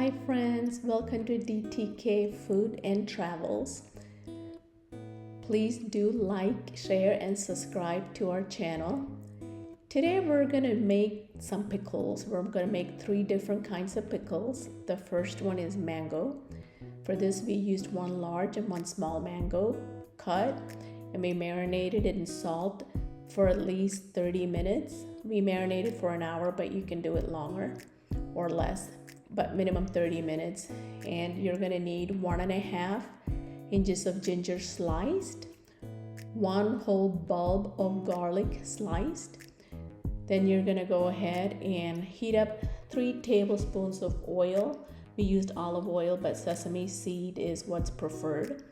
Hi friends, welcome to DTK Food and Travels. Please do like, share and subscribe to our channel. Today we're going to make some pickles. We're going to make 3 different kinds of pickles. The first one is mango. For this we used 1 large and 1 small mango cut, and we marinated it in salt for at least 30 minutes. We marinated for an hour, but you can do it longer or less, but minimum 30 minutes. And you're gonna need 1.5 inches of ginger sliced, 1 whole bulb of garlic sliced. Then you're gonna go ahead and heat up 3 tablespoons of oil. We used olive oil, but sesame seed is what's preferred.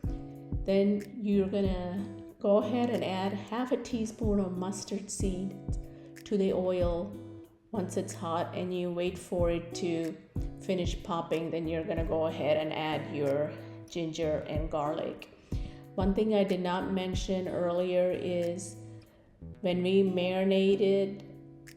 Then you're gonna go ahead and add 1/2 teaspoon of mustard seed to the oil. Once it's hot and you wait for it to finish popping, then you're gonna go ahead and add your ginger and garlic. One thing I did not mention earlier is when we marinated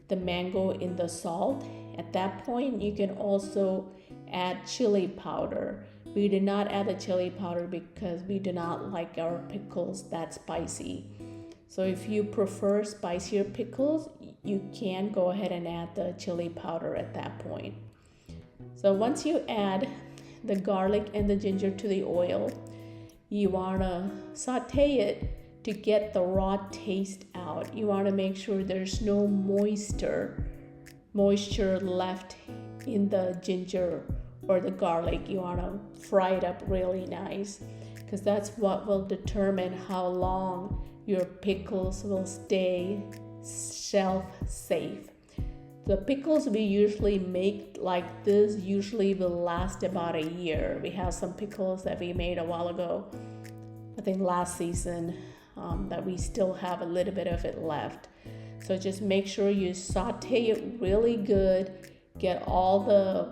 the mango in the salt, at that point you can also add chili powder. We did not add the chili powder because we do not like our pickles that spicy. So if you prefer spicier pickles, you can go ahead and add the chili powder at that point. So once you add the garlic and the ginger to the oil, you want to saute it to get the raw taste out. You want to make sure there's no moisture left in the ginger or the garlic. You want to fry it up really nice, because that's what will determine how long your pickles will stay shelf safe. The pickles we usually make like this usually will last about a year. We have some pickles that we made a while ago, I think last season, that we still have a little bit of it left. So just make sure you saute it really good, get all the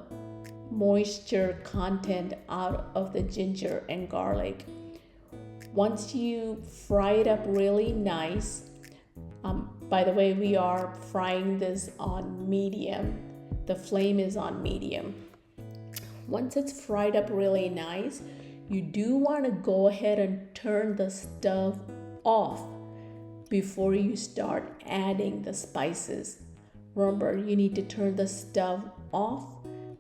moisture content out of the ginger and garlic. Once you fry it up really nice, by the way, we are frying this on medium. The flame is on medium. Once it's fried up really nice, you do want to go ahead and turn the stove off before you start adding the spices. Remember, you need to turn the stove off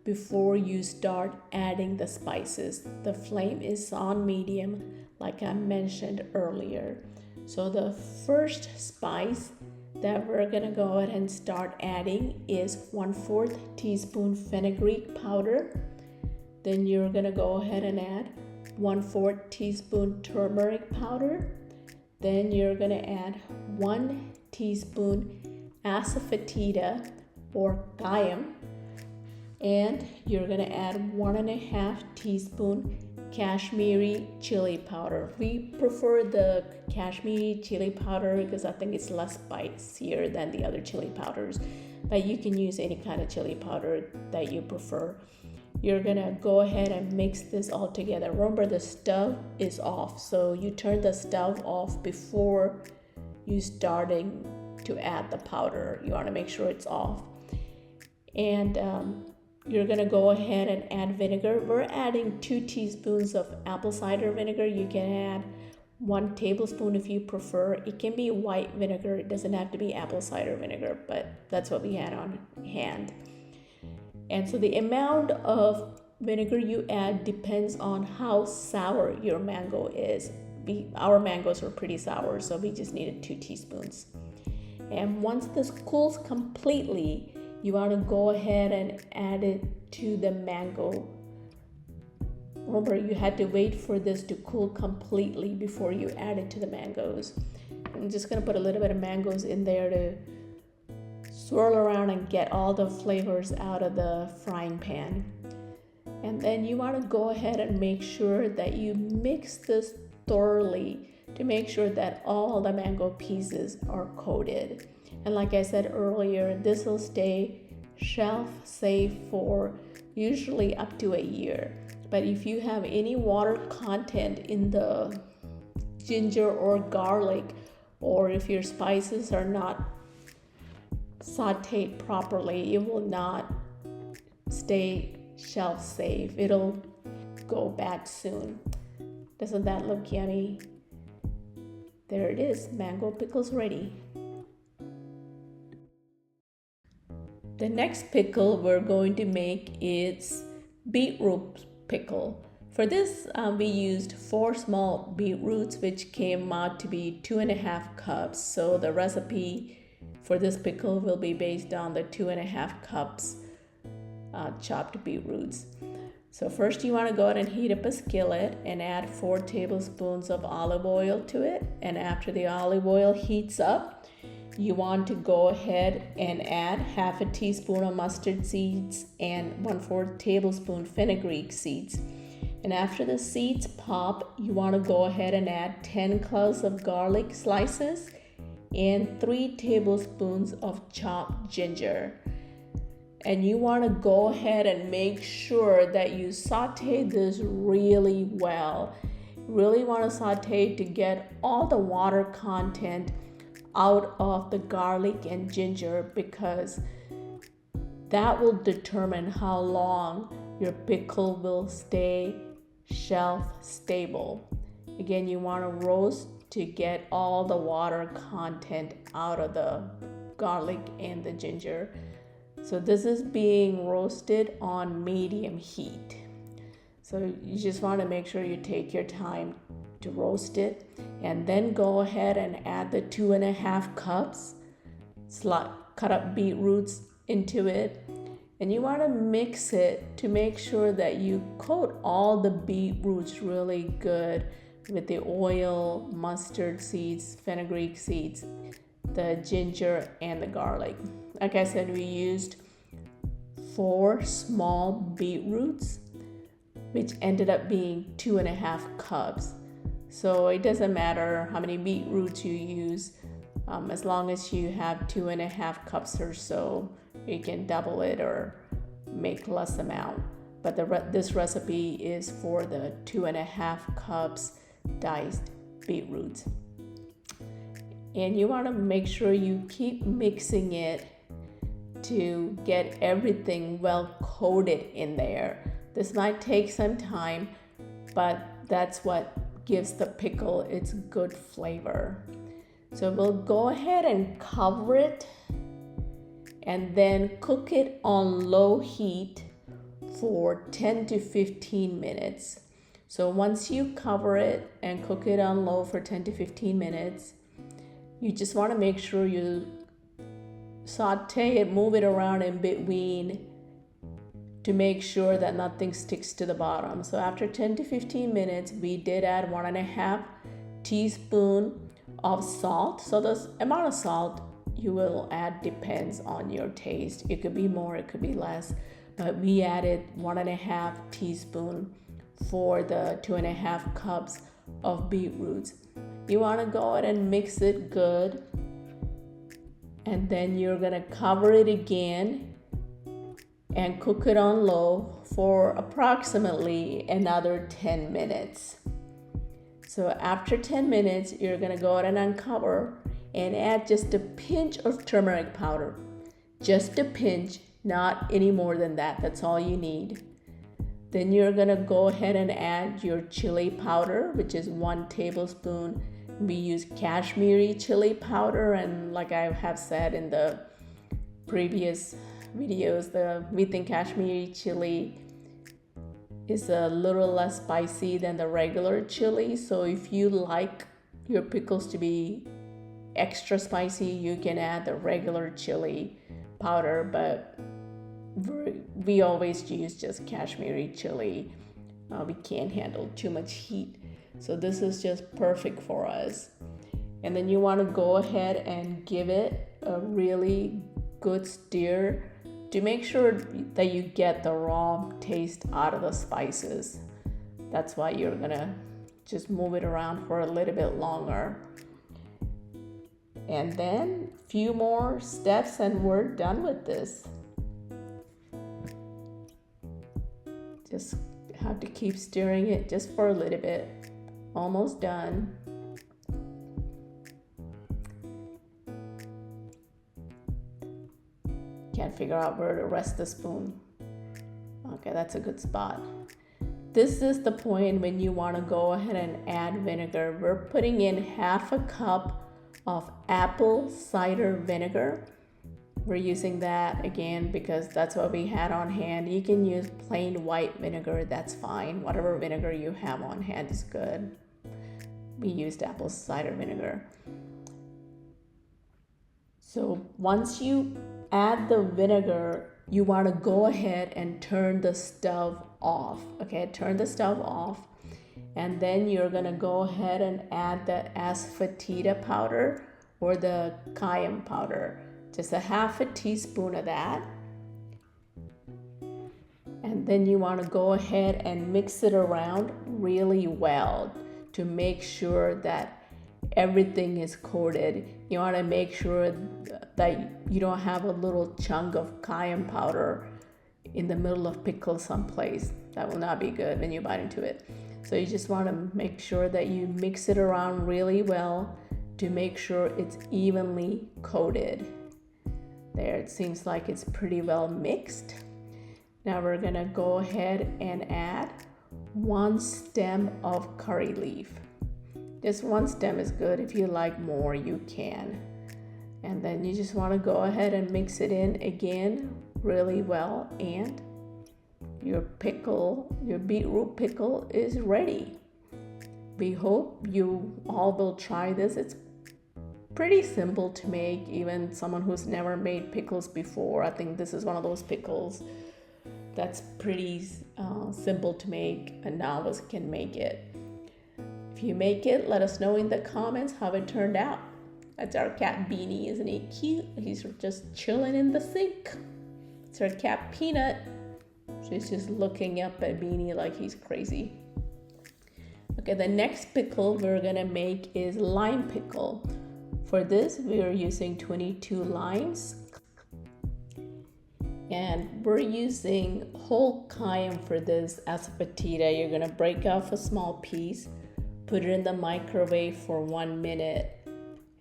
before you start adding the spices. The flame is on medium, like I mentioned earlier. So the first spice that we're gonna go ahead and start adding is 1/4 teaspoon fenugreek powder. Then you're gonna go ahead and add 1/4 teaspoon turmeric powder. Then you're gonna add 1 teaspoon asafoetida or cayenne. And you're gonna add 1.5 teaspoon Kashmiri chili powder. We prefer the Kashmiri chili powder because I think it's less spicier than the other chili powders, but you can use any kind of chili powder that you prefer. You're gonna go ahead and mix this all together. Remember, the stove is off, so you turn the stove off before you starting to add the powder. You want to make sure it's off. And you're gonna go ahead and add vinegar. We're adding 2 teaspoons of apple cider vinegar. You can add 1 tablespoon if you prefer. It can be white vinegar. It doesn't have to be apple cider vinegar, but that's what we had on hand. And so the amount of vinegar you add depends on how sour your mango is. Our mangoes were pretty sour, so we just needed 2 teaspoons. And once this cools completely, you want to go ahead and add it to the mango. Remember, you had to wait for this to cool completely before you add it to the mangoes. I'm just going to put a little bit of mangoes in there to swirl around and get all the flavors out of the frying pan. And then you want to go ahead and make sure that you mix this thoroughly to make sure that all the mango pieces are coated. And like I said earlier, this will stay shelf safe for usually up to a year. But if you have any water content in the ginger or garlic, or if your spices are not sauteed properly, it will not stay shelf safe. It'll go bad soon. Doesn't that look yummy? There it is, mango pickles ready. The next pickle we're going to make is beetroot pickle. For this, we used 4 small beetroots, which came out to be 2.5 cups. So the recipe for this pickle will be based on the 2.5 cups chopped beetroots. So first you want to go ahead and heat up a skillet and add 4 tablespoons of olive oil to it. And after the olive oil heats up, you want to go ahead and add half a teaspoon of mustard seeds and 1/4 tablespoon fenugreek seeds. And after the seeds pop, you want to go ahead and add 10 cloves of garlic slices and 3 tablespoons of chopped ginger. And you want to go ahead and make sure that you saute this really well. You really want to saute to get all the water content out of the garlic and ginger, because that will determine how long your pickle will stay shelf stable. Again, you want to roast to get all the water content out of the garlic and the ginger. So this is being roasted on medium heat. So you just want to make sure you take your time to roast it, and then go ahead and add the 2.5 cups cut up beetroots into it. And you want to mix it to make sure that you coat all the beetroots really good with the oil, mustard seeds, fenugreek seeds, the ginger, and the garlic. Like I said, we used 4 small beetroots, which ended up being 2.5 cups. So it doesn't matter how many beetroots you use, as long as you have 2.5 cups or so, you can double it or make less amount. But this recipe is for the 2.5 cups diced beetroots. And you want to make sure you keep mixing it to get everything well coated in there. This might take some time, but that's what gives the pickle its good flavor. So we'll go ahead and cover it and then cook it on low heat for 10 to 15 minutes. So once you cover it and cook it on low for 10 to 15 minutes, you just want to make sure you saute it, move it around in between to make sure that nothing sticks to the bottom. So after 10 to 15 minutes, we did add 1.5 teaspoon of salt. So the amount of salt you will add depends on your taste. It could be more, it could be less, but we added 1.5 teaspoon for the 2.5 cups of beetroots. You want to go ahead and mix it good, and then you're gonna cover it again and cook it on low for approximately another 10 minutes. So after 10 minutes, you're gonna go ahead and uncover and add just a pinch of turmeric powder. Just a pinch, not any more than that. That's all you need. Then you're gonna go ahead and add your chili powder, which is 1 tablespoon. We use Kashmiri chili powder, and like I have said in the previous videos, we think Kashmiri chili is a little less spicy than the regular chili. So if you like your pickles to be extra spicy, you can add the regular chili powder, but we always use just Kashmiri chili. We can't handle too much heat, so this is just perfect for us. And then you want to go ahead and give it a really good stir to make sure that you get the raw taste out of the spices. That's why you're gonna just move it around for a little bit longer. And then a few more steps and we're done with this. Just have to keep stirring it just for a little bit. Almost done. Can't figure out where to rest the spoon. Okay, that's a good spot. This is the point when you want to go ahead and add vinegar. We're putting in 1/2 cup of apple cider vinegar. We're using that again because that's what we had on hand. You can use plain white vinegar, that's fine. Whatever vinegar you have on hand is good. We used apple cider vinegar. So once you add the vinegar, you want to go ahead and turn the stove off. Okay, turn the stove off. And then you're going to go ahead and add the asafoetida powder or the cayenne powder. Just a 1/2 teaspoon of that. And then you want to go ahead and mix it around really well to make sure that everything is coated. You want to make sure that you don't have a little chunk of cayenne powder in the middle of pickle someplace. That will not be good when you bite into it. So you just want to make sure that you mix it around really well to make sure it's evenly coated. There, it seems like it's pretty well mixed. Now we're gonna go ahead and add 1 stem of curry leaf. This 1 stem is good. If you like more, you can. And then you just want to go ahead and mix it in again really well, and your pickle, your beetroot pickle is ready. We hope you all will try this. It's pretty simple to make, even someone who's never made pickles before. I think this is one of those pickles that's pretty simple to make. A novice can make it. If you make it, let us know in the comments how it turned out. That's our cat Beanie. Isn't he cute? He's just chilling in the sink. It's our cat Peanut. She's just looking up at Beanie like he's crazy. Okay, the next pickle we're gonna make is lime pickle. For this, we are using 22 limes. And we're using whole cayenne for this asafoetida. You're gonna break off a small piece, put it in the microwave for 1 minute.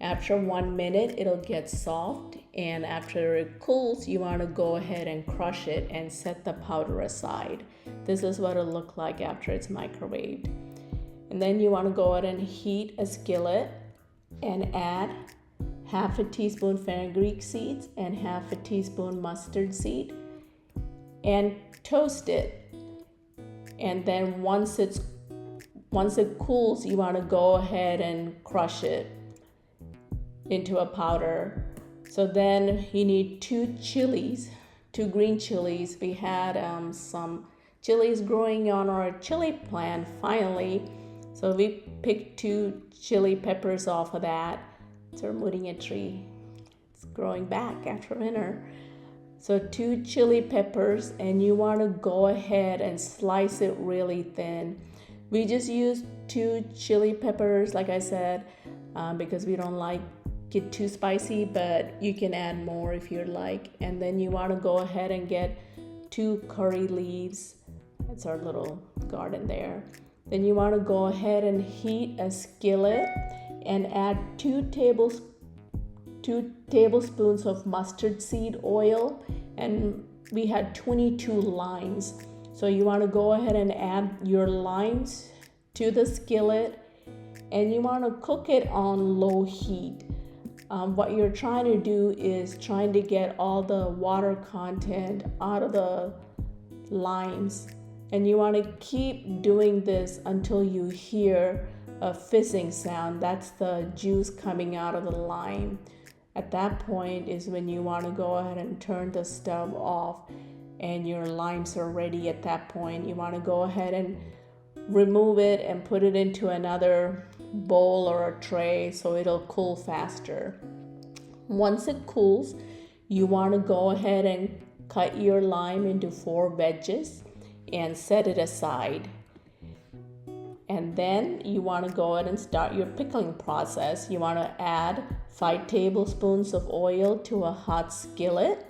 After 1 minute, it'll get soft, and after it cools, you want to go ahead and crush it and set the powder aside. This is what it'll look like after it's microwaved. And then you want to go ahead and heat a skillet and add 1/2 teaspoon fenugreek seeds and 1/2 teaspoon mustard seed and toast it. And then once it cools, you want to go ahead and crush it into a powder. So then you need 2 chilies, 2 green chilies. We had some chilies growing on our chili plant finally. So we picked 2 chili peppers off of that. It's removing a tree. It's growing back after winter. So 2 chili peppers, and you want to go ahead and slice it really thin. We just used 2 chili peppers, like I said, because we don't like it too spicy, but you can add more if you'd like. And then you want to go ahead and get 2 curry leaves. That's our little garden there. Then you want to go ahead and heat a skillet and add 2 tablespoons of mustard seed oil, and we had 22 limes. So you want to go ahead and add your limes to the skillet, and you want to cook it on low heat. What you're trying to do is trying to get all the water content out of the limes, and you want to keep doing this until you hear a fizzing sound. That's the juice coming out of the lime. At that point is when you want to go ahead and turn the stove off, and your limes are ready. At that point, you want to go ahead and remove it and put it into another bowl or a tray so it'll cool faster. Once it cools, you want to go ahead and cut your lime into 4 wedges and set it aside. And then you want to go ahead and start your pickling process. You want to add 5 tablespoons of oil to a hot skillet.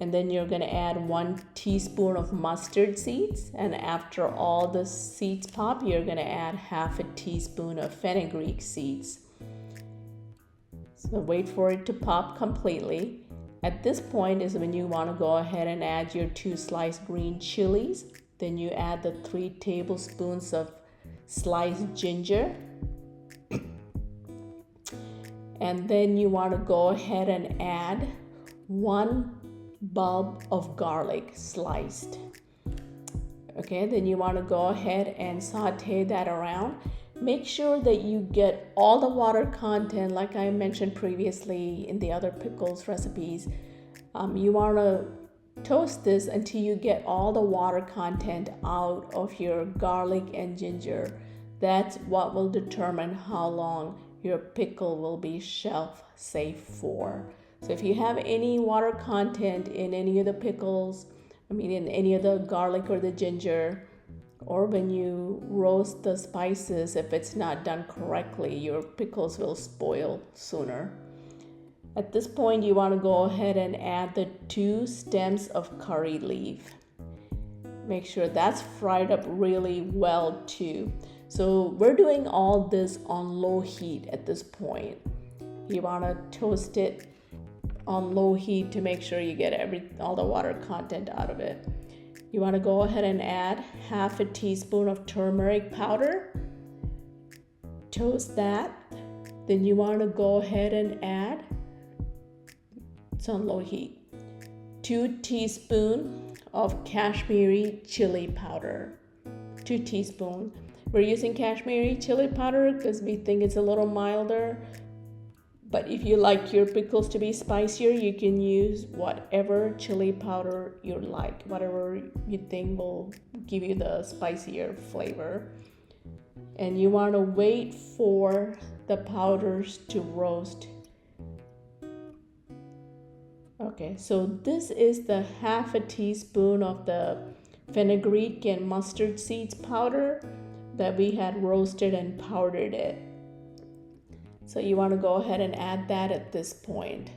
And then you're going to add 1 teaspoon of mustard seeds. And after all the seeds pop, you're going to add 1/2 teaspoon of fenugreek seeds. So wait for it to pop completely. At this point is when you want to go ahead and add your 2 sliced green chilies. Then you add the 3 tablespoons of sliced ginger. And then you want to go ahead and add 1 bulb of garlic sliced. Okay, then you want to go ahead and saute that around. Make sure that you get all the water content, like I mentioned previously in the other pickles recipes. You want to toast this until you get all the water content out of your garlic and ginger. That's what will determine how long your pickle will be shelf safe for. So if you have any water content in any of the pickles, in any of the garlic or the ginger, or when you roast the spices, if it's not done correctly, your pickles will spoil sooner. At this point, you want to go ahead and add the 2 stems of curry leaf. Make sure that's fried up really well too. So we're doing all this on low heat at this point. You want to toast it on low heat to make sure you get all the water content out of it. You want to go ahead and add half a teaspoon of turmeric powder. Toast that. Then you want to go ahead and add, it's on low heat, 2 teaspoons of Kashmiri chili powder. 2 teaspoons. We're using Kashmiri chili powder because we think it's a little milder. But if you like your pickles to be spicier, you can use whatever chili powder you like, whatever you think will give you the spicier flavor. And you want to wait for the powders to roast. Okay, so this is the half a teaspoon of the fenugreek and mustard seeds powder that we had roasted and powdered it. So you want to go ahead and add that at this point.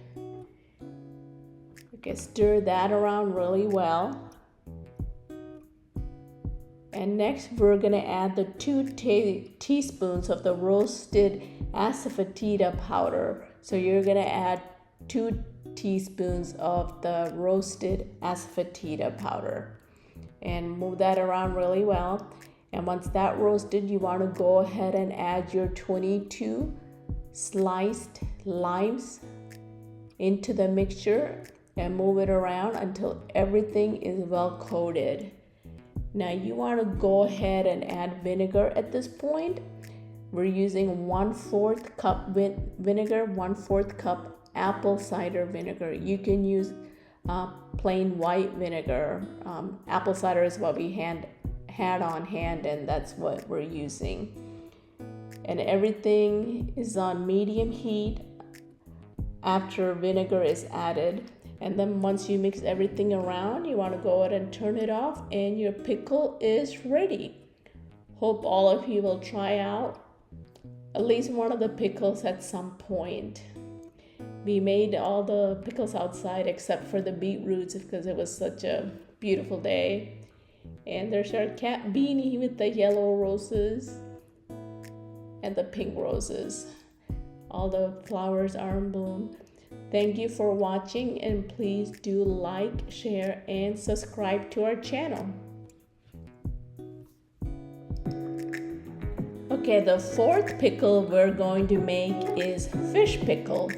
Okay, stir that around really well. And next we're going to add the 2 teaspoons of the roasted asafoetida powder. So you're going to add 2 teaspoons of the roasted asafoetida powder. And move that around really well. And once that roasted, you want to go ahead and add your 22 sliced limes into the mixture and move it around until everything is well coated. Now you want to go ahead and add vinegar at this point. We're using 1/4 cup vinegar, 1/4 cup apple cider vinegar. You can use plain white vinegar. Apple cider is what we had on hand, and that's what we're using. And everything is on medium heat after vinegar is added. And then once you mix everything around, you want to go ahead and turn it off, and your pickle is ready. Hope all of you will try out at least one of the pickles at some point. We made all the pickles outside except for the beetroots because it was such a beautiful day. And there's our cat Beanie with the yellow roses and the pink roses. All the flowers are in bloom. Thank you for watching, and please do like, share, and subscribe to our channel. Okay, the 4th pickle we're going to make is fish pickle.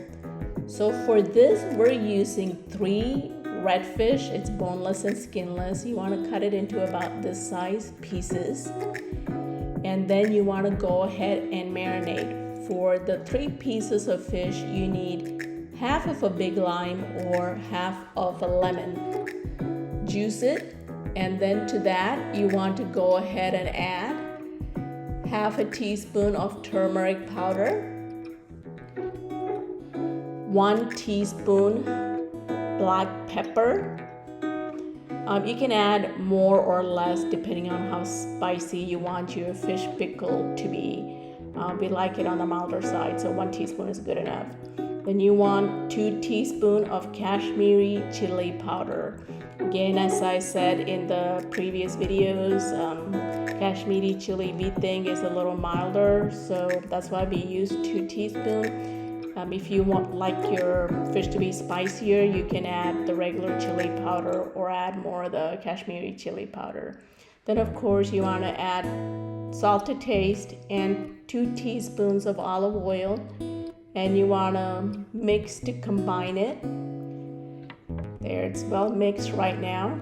So for this, we're using 3 red fish. It's boneless and skinless. You want to cut it into about this size pieces. And then you want to go ahead and marinate. For the 3 pieces of fish, you need half of a big lime or half of a lemon. Juice it, and then to that you want to go ahead and add half a teaspoon of turmeric powder, 1 teaspoon black pepper. You can add more or less depending on how spicy you want your fish pickle to be. We like it on the milder side, so 1 teaspoon is good enough. Then you want 2 teaspoons of Kashmiri chili powder. Again, as I said in the previous videos, Kashmiri chili we think is a little milder, so that's why we use 2 teaspoons. If you want like your fish to be spicier, you can add the regular chili powder or add more of the Kashmiri chili powder. Then of course you want to add salt to taste and 2 teaspoons of olive oil, and you want to mix to combine it. There, it's well mixed right now,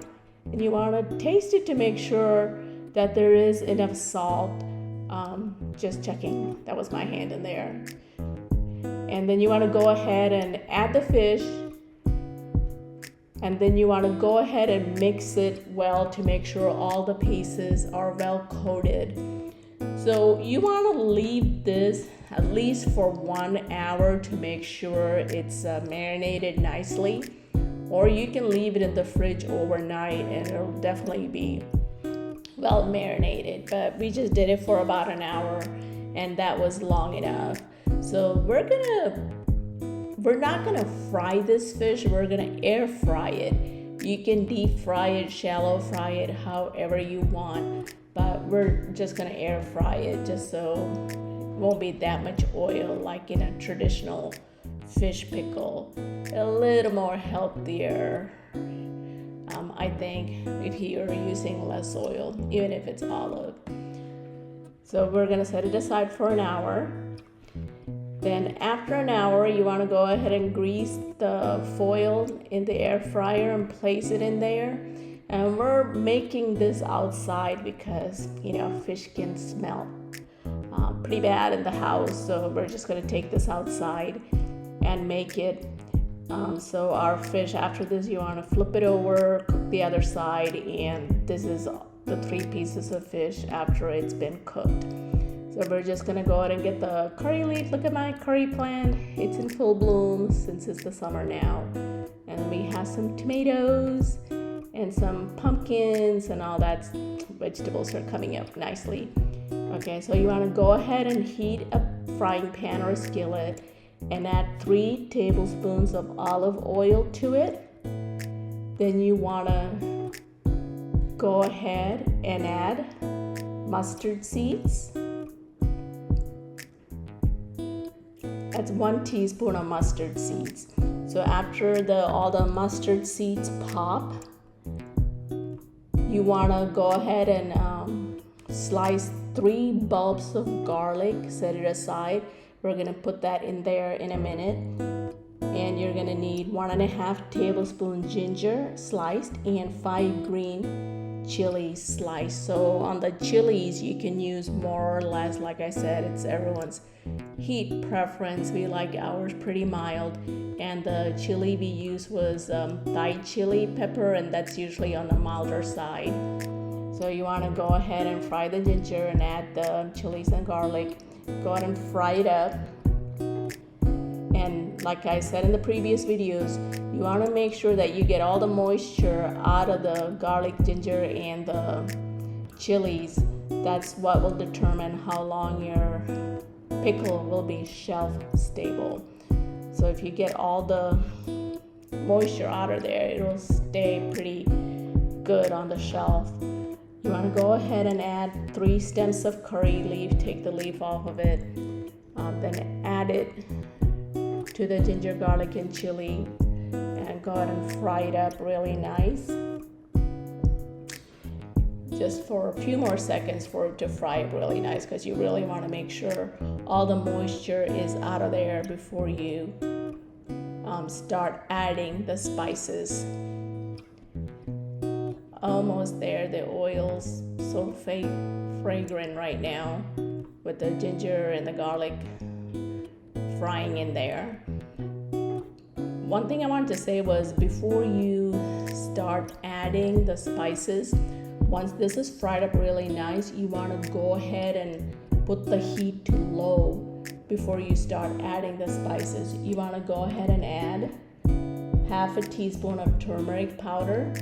and you want to taste it to make sure that there is enough salt. Just checking, that was my hand in there. And then you want to go ahead and add the fish, and then you want to go ahead and mix it well to make sure all the pieces are well coated. So you want to leave this at least for 1 hour to make sure it's marinated nicely, or you can leave it in the fridge overnight and it'll definitely be well marinated. But we just did it for about an hour, and that was long enough. So we're not gonna fry this fish, we're gonna air fry it. You can deep fry it, shallow fry it, however you want, but we're just gonna air fry it just so it won't be that much oil like in a traditional fish pickle. A little more healthier, I think, if you're using less oil, even if it's olive. So we're gonna set it aside for an hour. Then after an hour, you want to go ahead and grease the foil in the air fryer and place it in there. And we're making this outside because, fish can smell pretty bad in the house. So we're just going to take this outside and make it. So our fish, after this, you want to flip it over, cook the other side. And this is the 3 pieces of fish after it's been cooked. So we're just gonna go ahead and get the curry leaf. Look at my curry plant. It's in full bloom since it's the summer now. And we have some tomatoes and some pumpkins and all that. Vegetables are coming up nicely. Okay, so you wanna go ahead and heat a frying pan or a skillet and add 3 tablespoons of olive oil to it. Then you wanna go ahead and add mustard seeds. That's 1 teaspoon of mustard seeds. So after all the mustard seeds pop, you want to go ahead and slice 3 bulbs of garlic, set it aside. We're going to put that in there in a minute. And you're going to need 1.5 tablespoons ginger sliced and 5 green chilies sliced. So on the chilies, you can use more or less. Like I said, it's everyone's heat preference. We like ours pretty mild, and the chili we used was Thai chili pepper, and that's usually on the milder side. So you want to go ahead and fry the ginger and add the chilies and garlic. Go ahead and fry it up. And like I said in the previous videos, you want to make sure that you get all the moisture out of the garlic, ginger, and the chilies. That's what will determine how long your pickle will be shelf stable. So if you get all the moisture out of there, it will stay pretty good on the shelf. You want to go ahead and add 3 stems of curry leaf. Take the leaf off of it, then add it to the ginger, garlic, and chili, and go ahead and fry it up really nice. Just for a few more seconds for it to fry up really nice, because you really want to make sure all the moisture is out of there before you start adding the spices. Almost there. The oil's so fragrant right now with the ginger and the garlic frying in there. One thing I wanted to say was, before you start adding the spices, once this is fried up really nice, you want to go ahead and put the heat to low before you start adding the spices. You want to go ahead and add 1/2 teaspoon of turmeric powder.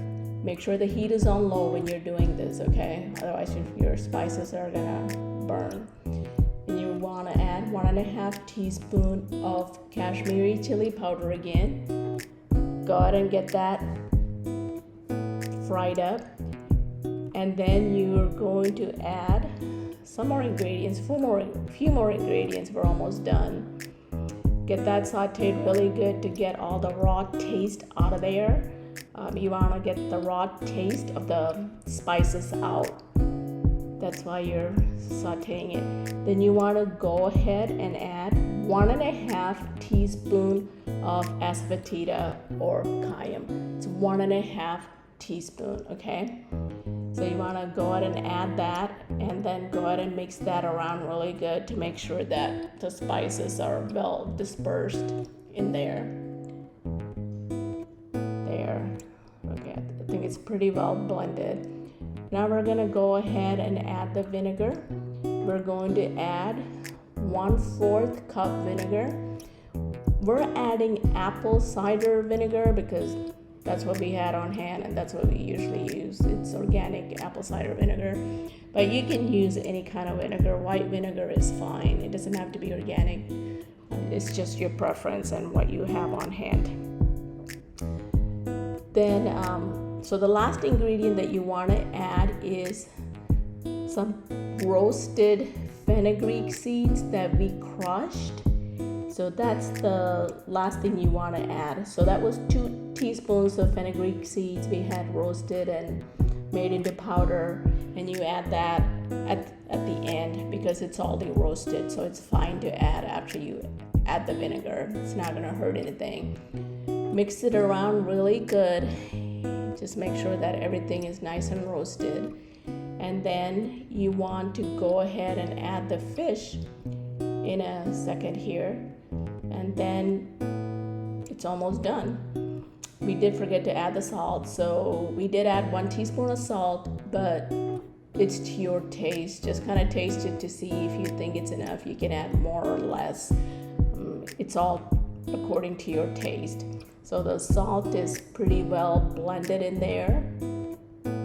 Make sure the heat is on low when you're doing this, okay? Otherwise your spices are gonna burn. And you want to add 1.5 teaspoon of Kashmiri chili powder again. Go ahead and get that fried up. And then you're going to add some more ingredients, few more ingredients. We're almost done. get that sauteed really good to get all the raw taste out of there. You want to get the raw taste of the spices out. That's why you're sauteing it. Then you want to go ahead and add 1.5 teaspoon of asafoetida or cayenne. It's 1.5 teaspoon, okay? So you want to go ahead and add that, and then go ahead and mix that around really good to make sure that the spices are well dispersed in there. There. Okay, I think it's pretty well blended. Now we're gonna go ahead and add the vinegar. We're going to add 1/4 cup vinegar. We're adding apple cider vinegar because that's what we had on hand and that's what we usually use. It's organic apple cider vinegar. But you can use any kind of vinegar. White vinegar is fine. It doesn't have to be organic. It's just your preference and what you have on hand. Then, so the last ingredient that you want to add is some roasted fenugreek seeds that we crushed. So that's the last thing you want to add. So that was 2 teaspoons of fenugreek seeds we had roasted and made into powder, and you add that at the end because it's already roasted, so it's fine to add after you add the vinegar. It's not going to hurt anything. Mix it around really good. Just make sure that everything is nice and roasted. And then you want to go ahead and add the fish in a second here. And then it's almost done. We did forget to add the salt, so we did add 1 teaspoon of salt, but it's to your taste. Just kind of taste it to see if you think it's enough. You can add more or less. It's all according to your taste. So the salt is pretty well blended in there.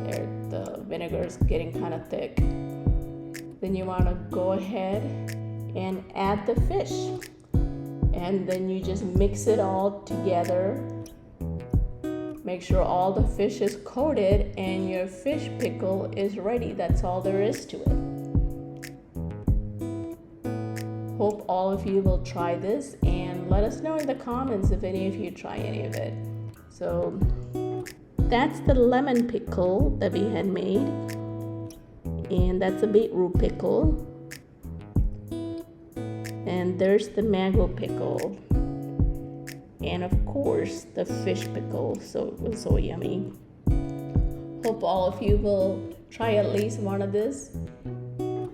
There, the vinegar is getting kind of thick. Then you want to go ahead and add the fish. And then you just mix it all together. Make sure all the fish is coated and your fish pickle is ready. That's all there is to it. Hope all of you will try this and let us know in the comments if any of you try any of it. So that's the lemon pickle that we had made. And that's a beetroot pickle. And there's the mango pickle. And of course, the fish pickle. So it was so yummy. Hope all of you will try at least one of this.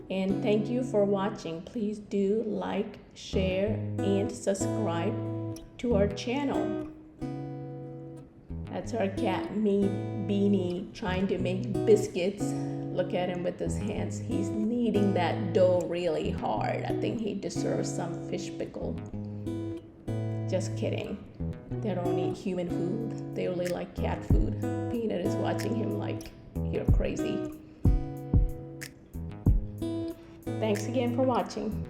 And thank you for watching. Please do like, share, and subscribe to our channel. That's our cat, Beanie, trying to make biscuits. Look at him with his hands. He's kneading that dough really hard. I think he deserves some fish pickle. Just kidding. They don't eat human food. They only like cat food. Peanut is watching him like, you're crazy. Thanks again for watching.